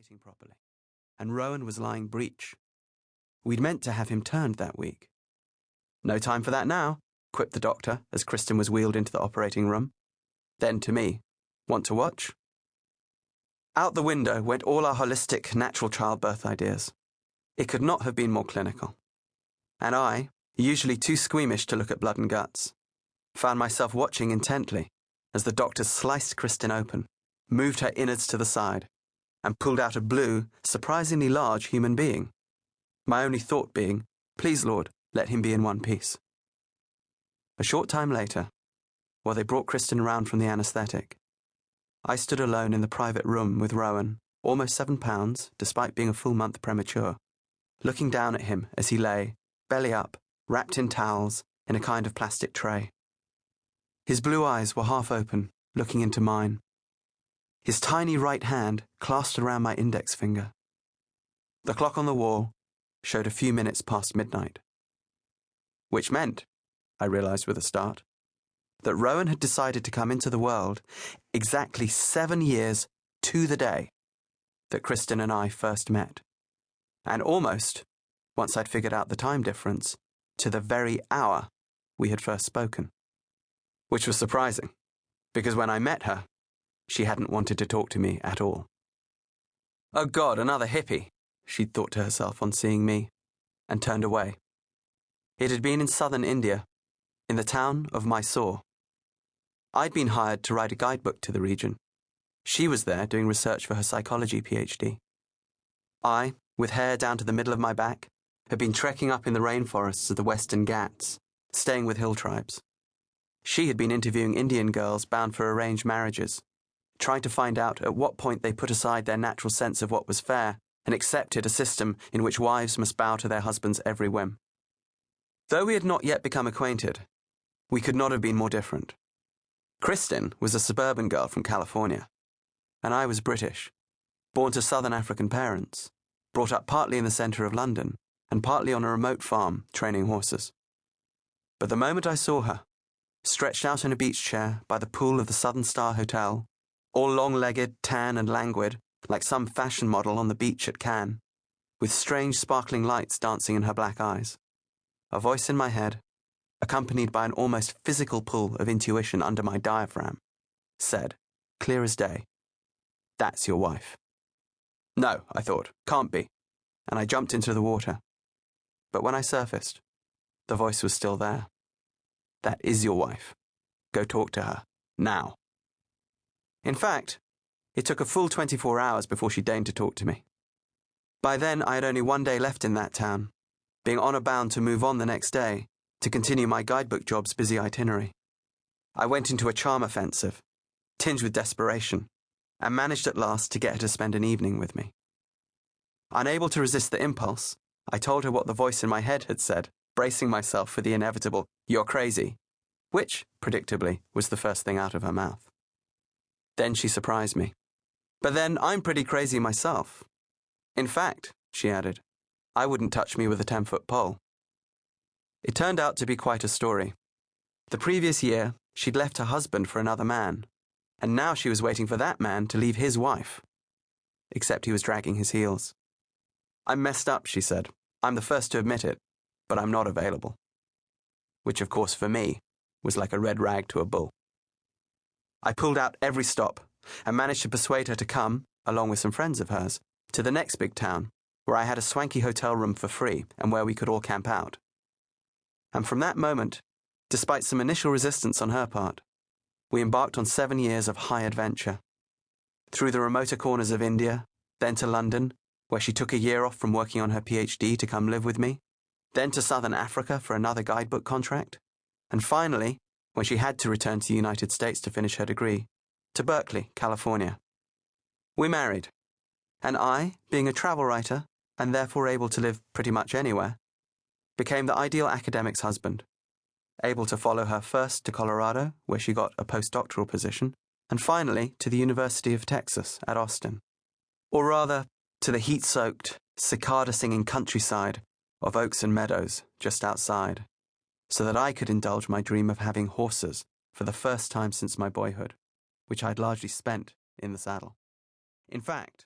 rotating properly, and Rowan was lying breech. We'd meant to have him turned that week. "No time for that now," quipped the doctor as Kristen was wheeled into the operating room. Then to me, "Want to watch?" Out the window went all our holistic, natural childbirth ideas. It could not have been more clinical. And I, usually too squeamish to look at blood and guts, found myself watching intently as the doctor sliced Kristen open, moved her innards to the side, and pulled out a blue, surprisingly large human being. My only thought being, "Please, Lord, let him be in one piece." A short time later, while they brought Kristen round from the anaesthetic, I stood alone in the private room with Rowan, almost 7 pounds, despite being a full month premature, looking down at him as he lay, belly up, wrapped in towels, in a kind of plastic tray. His blue eyes were half open, looking into mine. His tiny right hand clasped around my index finger. The clock on the wall showed a few minutes past midnight. Which meant, I realised with a start, that Rowan had decided to come into the world exactly 7 years to the day that Kristen and I first met. And almost, once I'd figured out the time difference, to the very hour we had first spoken. Which was surprising, because when I met her, she hadn't wanted to talk to me at all. "Oh God, another hippie," she'd thought to herself on seeing me, and turned away. It had been in southern India, in the town of Mysore. I'd been hired to write a guidebook to the region. She was there doing research for her psychology PhD. I, with hair down to the middle of my back, had been trekking up in the rainforests of the Western Ghats, staying with hill tribes. She had been interviewing Indian girls bound for arranged marriages, trying to find out at what point they put aside their natural sense of what was fair and accepted a system in which wives must bow to their husband's every whim. Though we had not yet become acquainted, we could not have been more different. Kristen was a suburban girl from California, and I was British, born to Southern African parents, brought up partly in the centre of London and partly on a remote farm training horses. But the moment I saw her, stretched out in a beach chair by the pool of the Southern Star Hotel, all long-legged, tan and languid, like some fashion model on the beach at Cannes, with strange sparkling lights dancing in her black eyes, a voice in my head, accompanied by an almost physical pull of intuition under my diaphragm, said, clear as day, "That's your wife." No, I thought, can't be, and I jumped into the water. But when I surfaced, the voice was still there. "That is your wife. Go talk to her, now." In fact, it took a full 24 hours before she deigned to talk to me. By then, I had only 1 day left in that town, being honour bound to move on the next day, to continue my guidebook job's busy itinerary. I went into a charm offensive, tinged with desperation, and managed at last to get her to spend an evening with me. Unable to resist the impulse, I told her what the voice in my head had said, bracing myself for the inevitable, "You're crazy," which, predictably, was the first thing out of her mouth. Then she surprised me. "But then I'm pretty crazy myself. In fact," she added, "I wouldn't touch me with a 10-foot pole." It turned out to be quite a story. The previous year, she'd left her husband for another man, and now she was waiting for that man to leave his wife. Except he was dragging his heels. "I'm messed up," she said. "I'm the first to admit it, but I'm not available." Which, of course, for me, was like a red rag to a bull. I pulled out every stop and managed to persuade her to come, along with some friends of hers, to the next big town, where I had a swanky hotel room for free and where we could all camp out. And from that moment, despite some initial resistance on her part, we embarked on 7 years of high adventure. Through the remoter corners of India, then to London, where she took a year off from working on her PhD to come live with me, then to Southern Africa for another guidebook contract, and finally, when she had to return to the United States to finish her degree, to Berkeley, California. We married, and I, being a travel writer, and therefore able to live pretty much anywhere, became the ideal academic's husband, able to follow her first to Colorado, where she got a postdoctoral position, and finally to the University of Texas at Austin. Or rather, to the heat-soaked, cicada-singing countryside of oaks and meadows just outside, so that I could indulge my dream of having horses for the first time since my boyhood, which I'd largely spent in the saddle. In fact,